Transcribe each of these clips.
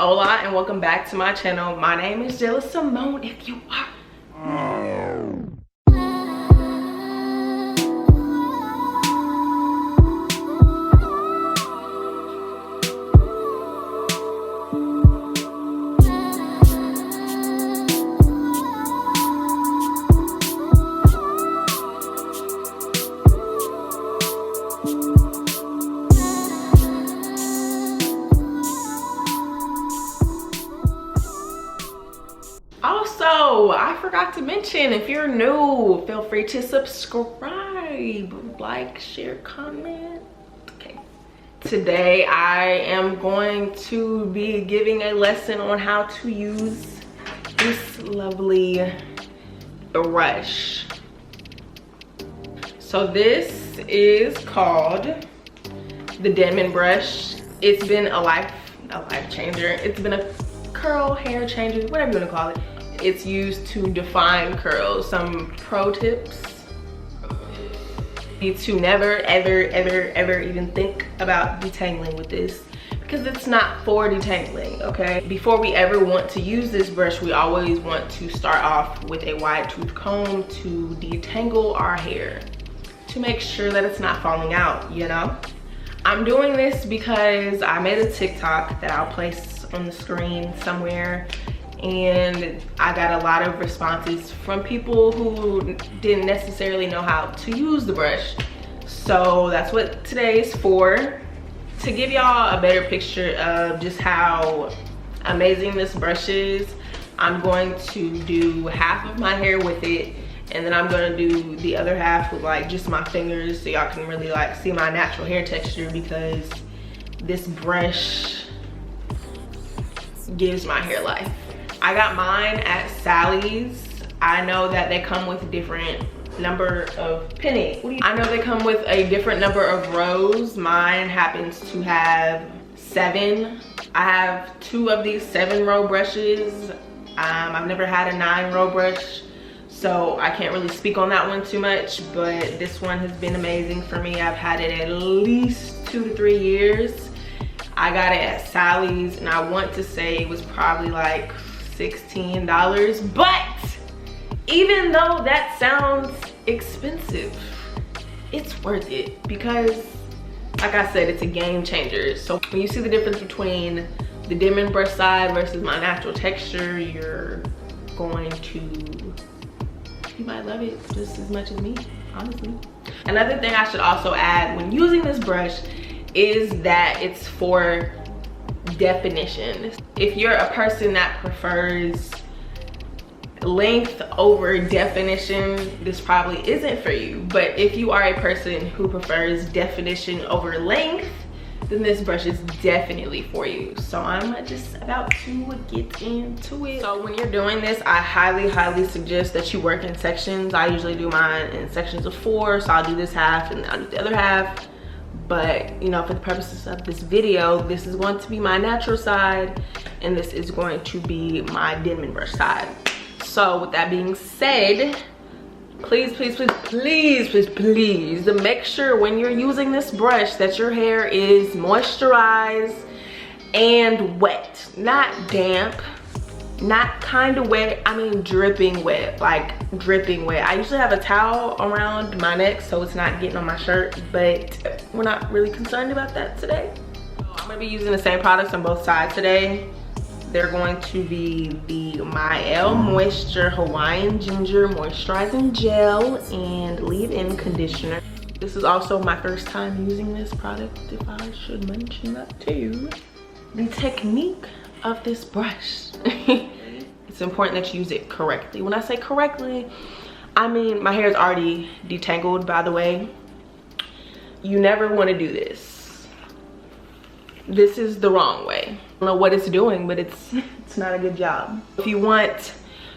Hola and welcome back to my channel. My name is Jailasymonee if you are. Also, I forgot to mention, if you're new, feel free to subscribe, like, share, comment. Okay. Today I am going to be giving a lesson on how to use this lovely brush. So this is called the DENMAN brush. It's been a life changer. It's been a curl, hair changer, whatever you want to call it. It's used to define curls. Some pro tips: you to never ever even think about detangling with this, because it's not for detangling. Okay, before we ever want to use this brush, we always want to start off with a wide tooth comb to detangle our hair, to make sure that it's not falling out, you know. I'm doing this because I made a TikTok that I'll place on the screen somewhere, and I got a lot of responses from people who didn't necessarily know how to use the brush. So that's what today is for, to give y'all a better picture of just how amazing this brush is. I'm going to do half of my hair with it, and then I'm gonna do the other half with like just my fingers, so y'all can really like see my natural hair texture, because this brush gives my hair life. I got mine at Sally's. I know that they come with different number of I know they come with a different number of rows. Mine happens to have 7. I have 2 of these 7-row brushes. I've never had a 9-row brush, so I can't really speak on that one too much, but this one has been amazing for me. I've had it at least 2 to 3 years. I got it at Sally's, and I want to say it was probably like $16, but even though that sounds expensive, it's worth it, because like I said, it's a game changer. So when you see the difference between the DENMAN brush side versus my natural texture, you're going to, you might love it just as much as me, honestly. Another thing I should also add when using this brush is that it's for definition. If you're a person that prefers length over definition, this probably isn't for you. But if you are a person who prefers definition over length, then this brush is definitely for you. So I'm just about to get into it. So when you're doing this, I highly suggest that you work in sections. I usually do mine in sections of 4, so I'll do this half and I'll do the other half. But you know, for the purposes of this video, this is going to be my natural side, and this is going to be my DENMAN brush side. So with that being said, please make sure when you're using this brush that your hair is moisturized and wet, not damp, not kind of wet. I mean dripping wet, like dripping wet. I usually have a towel around my neck so it's not getting on my shirt, but we're not really concerned about that today. I'm gonna be using the same products on both sides today. They're going to be the Mielle Moisture Hawaiian Ginger Moisturizing Gel and Leave-In Conditioner. This is also my first time using this product, if I should mention that to you. The technique of this brush. It's important that you use it correctly. When I say correctly, I mean my hair is already detangled, by the way. You never want to do this. This is the wrong way. I don't know what it's doing, but it's not a good job. If you want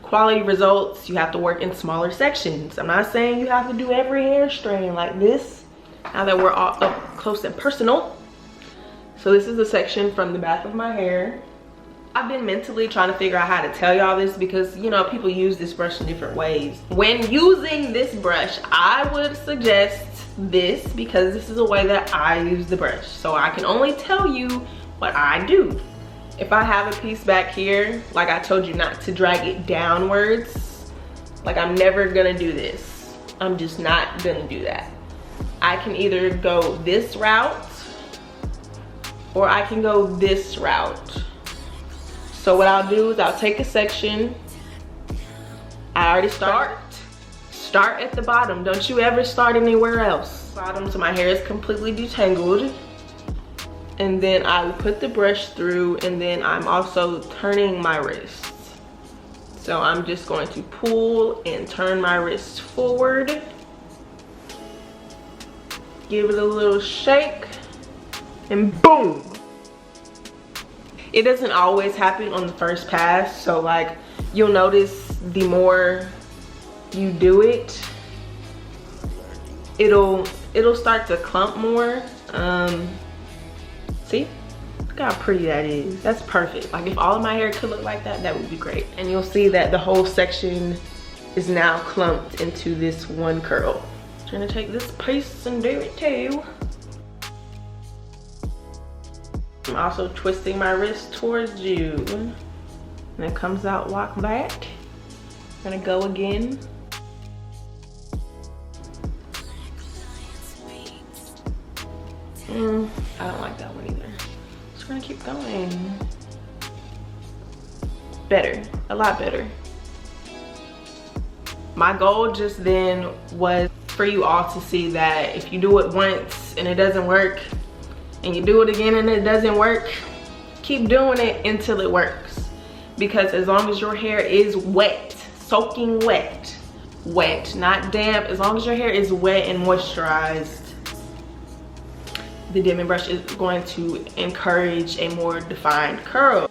quality results, you have to work in smaller sections. I'm not saying you have to do every hair strain like this, now that we're all up close and personal. So this is a section from the back of my hair. I've been mentally trying to figure out how to tell y'all this, because you know, people use this brush in different ways. When using this brush, I would suggest this, because this is a way that I use the brush. So I can only tell you what I do. If I have a piece back here, like I told you not to drag it downwards, like I'm never gonna do this. I'm just not gonna do that. I can either go this route or I can go this route. So what I'll do is I'll take a section. I already start at the bottom. Don't you ever start anywhere else. Bottom, so my hair is completely detangled. And then I will put the brush through, and then I'm also turning my wrist. So I'm just going to pull and turn my wrist forward. Give it a little shake, and boom. It doesn't always happen on the first pass, so like you'll notice the more you do it, it'll start to clump more. See, look how pretty that is. That's perfect. Like if all of my hair could look like that, that would be great. And you'll see that the whole section is now clumped into this one curl. I'm trying to take this piece and do it too. I'm also twisting my wrist towards you. And it comes out like that. I'm gonna go again. I don't like that one either. Just gonna keep going. Better, a lot better. My goal just then was for you all to see that if you do it once and it doesn't work, and you do it again and it doesn't work, keep doing it until it works. Because as long as your hair is wet, soaking wet, not damp, as long as your hair is wet and moisturized, the Denman brush is going to encourage a more defined curl.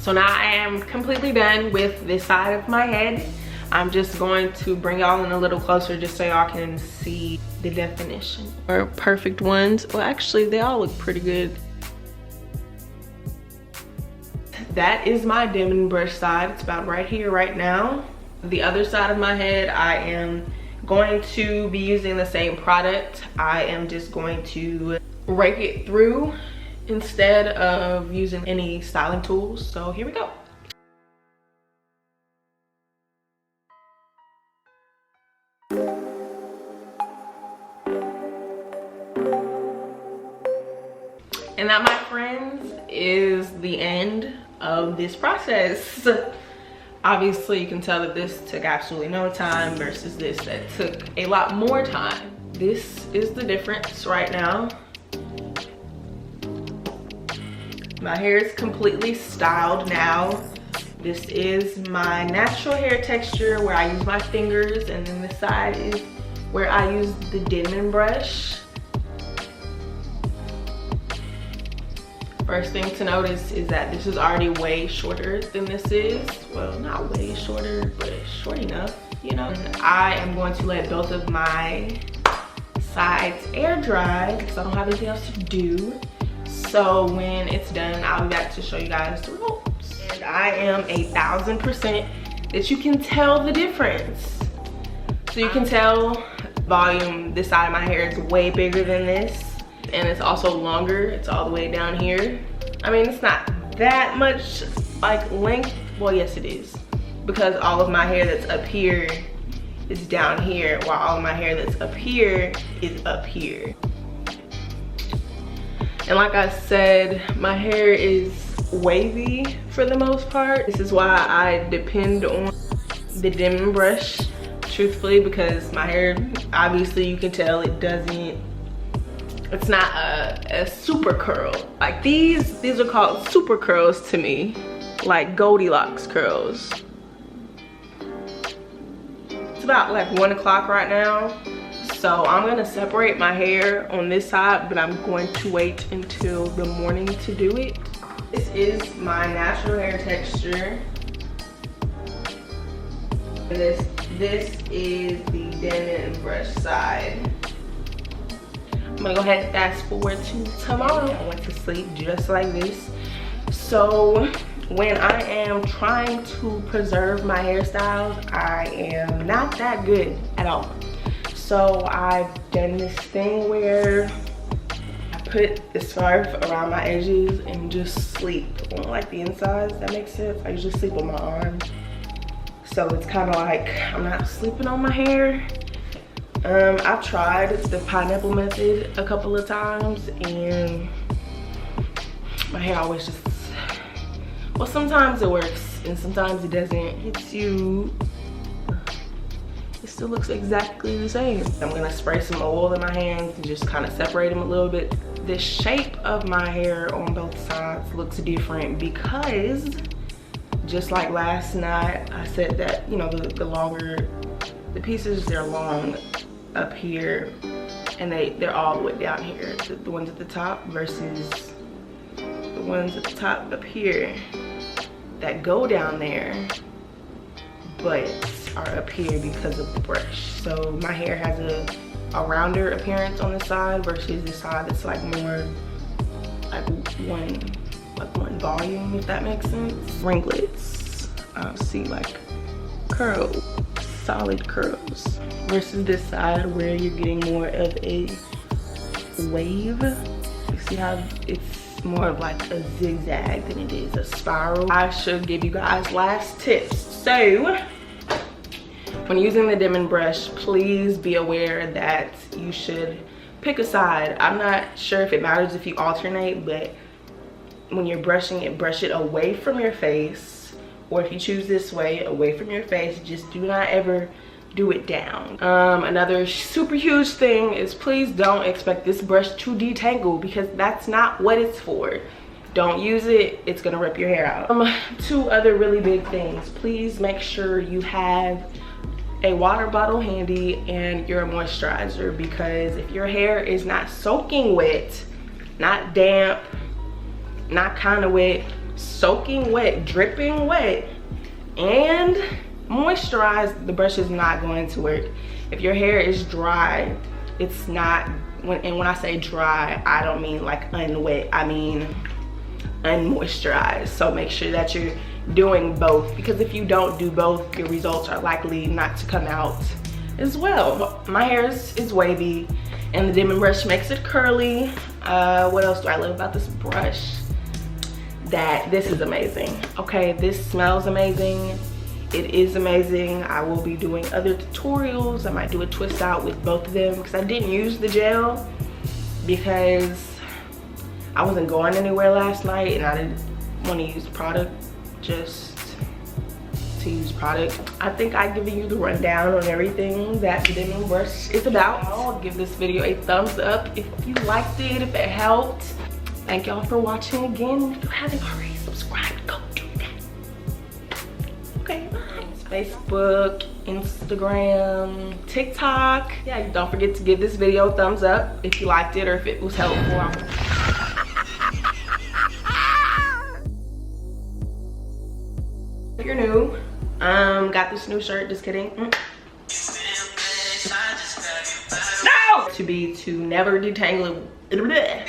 So now I am completely done with this side of my head. I'm just going to bring y'all in a little closer just so y'all can see the definition. Or perfect ones. Well, actually, they all look pretty good. That is my Denman brush side. It's about right here, right now. The other side of my head, I am going to be using the same product. I am just going to rake it through instead of using any styling tools. So here we go. And that, my friends, is the end of this process. Obviously, you can tell that this took absolutely no time versus this that took a lot more time. This is the difference right now. My hair is completely styled now. This is my natural hair texture where I use my fingers, and then this side is where I use the Denman brush. First thing to notice is that this is already way shorter than this is. Well, not way shorter, but short enough, you know. And I am going to let both of my sides air dry because I don't have anything else to do. So when it's done, I'll be back to show you guys the results. And I am 1000% that you can tell the difference. So you can tell volume, this side of my hair is way bigger than this. and it's also longer. It's all the way down here. I mean, it's not that much like length. Well, yes it is, because all of my hair that's up here is down here, while all of my hair that's up here is up here. And like I said, my hair is wavy for the most part. This is why I depend on the Denman brush, truthfully, because my hair, obviously you can tell it's not a super curl. Like these are called super curls to me, like Goldilocks curls. It's about like 1 o'clock right now, so I'm gonna separate my hair on this side, but I'm going to wait until the morning to do it. This is my natural hair texture. This is the Denman brush side. I'm gonna go ahead and fast forward to tomorrow. I went to sleep just like this. So when I am trying to preserve my hairstyles, I am not that good at all. So I've done this thing where I put the scarf around my edges and just sleep on like the insides. That makes sense. I usually sleep on my arm. So it's kind of like I'm not sleeping on my hair. I've tried the pineapple method a couple of times and my hair always just, well, sometimes it works and sometimes it doesn't. It still looks exactly the same. I'm gonna spray some oil in my hands and just kind of separate them a little bit. The shape of my hair on both sides looks different because just like last night, I said that, you know, the longer the pieces, they're long up here and they're all the way down here. The ones at the top versus the ones at the top up here that go down there but are up here because of the brush. So my hair has a rounder appearance on this side versus this side that's like more like one volume, if that makes sense. Ringlets, see, like curls, solid curls, versus this side where you're getting more of a wave. You see how it's more of like a zigzag than it is a spiral. I should give you guys last tips. So when using the Denman brush, please be aware that you should pick a side. I'm not sure if it matters if you alternate, but when you're brushing it, brush it away from your face, or if you choose this way, away from your face. Just do not ever do it down. Another super huge thing is please don't expect this brush to detangle, because that's not what it's for. Don't use it, it's gonna rip your hair out. Two other really big things. Please make sure you have a water bottle handy and your moisturizer, because if your hair is not soaking wet, not damp, not kind of wet, soaking wet, dripping wet, and moisturized, the brush is not going to work. If your hair is dry, it's not, and when I say dry, I don't mean like unwet, I mean unmoisturized. So make sure that you're doing both, because if you don't do both, your results are likely not to come out as well. My hair is wavy and the Denman brush makes it curly. What else do I love about this brush? That this is amazing. Okay, this smells amazing. It is amazing. I will be doing other tutorials. I might do a twist out with both of them, because I didn't use the gel because I wasn't going anywhere last night and I didn't want to use product just to use product. I think I've given you the rundown on everything that the Denman brush is about. I'll give this video a thumbs up if you liked it, if it helped. Thank y'all for watching again. If you haven't already subscribed, go do that. Okay, bye. Facebook, Instagram, TikTok. Yeah, don't forget to give this video a thumbs up if you liked it or if it was helpful. If you're new, got this new shirt, just kidding. No! To never detangle it.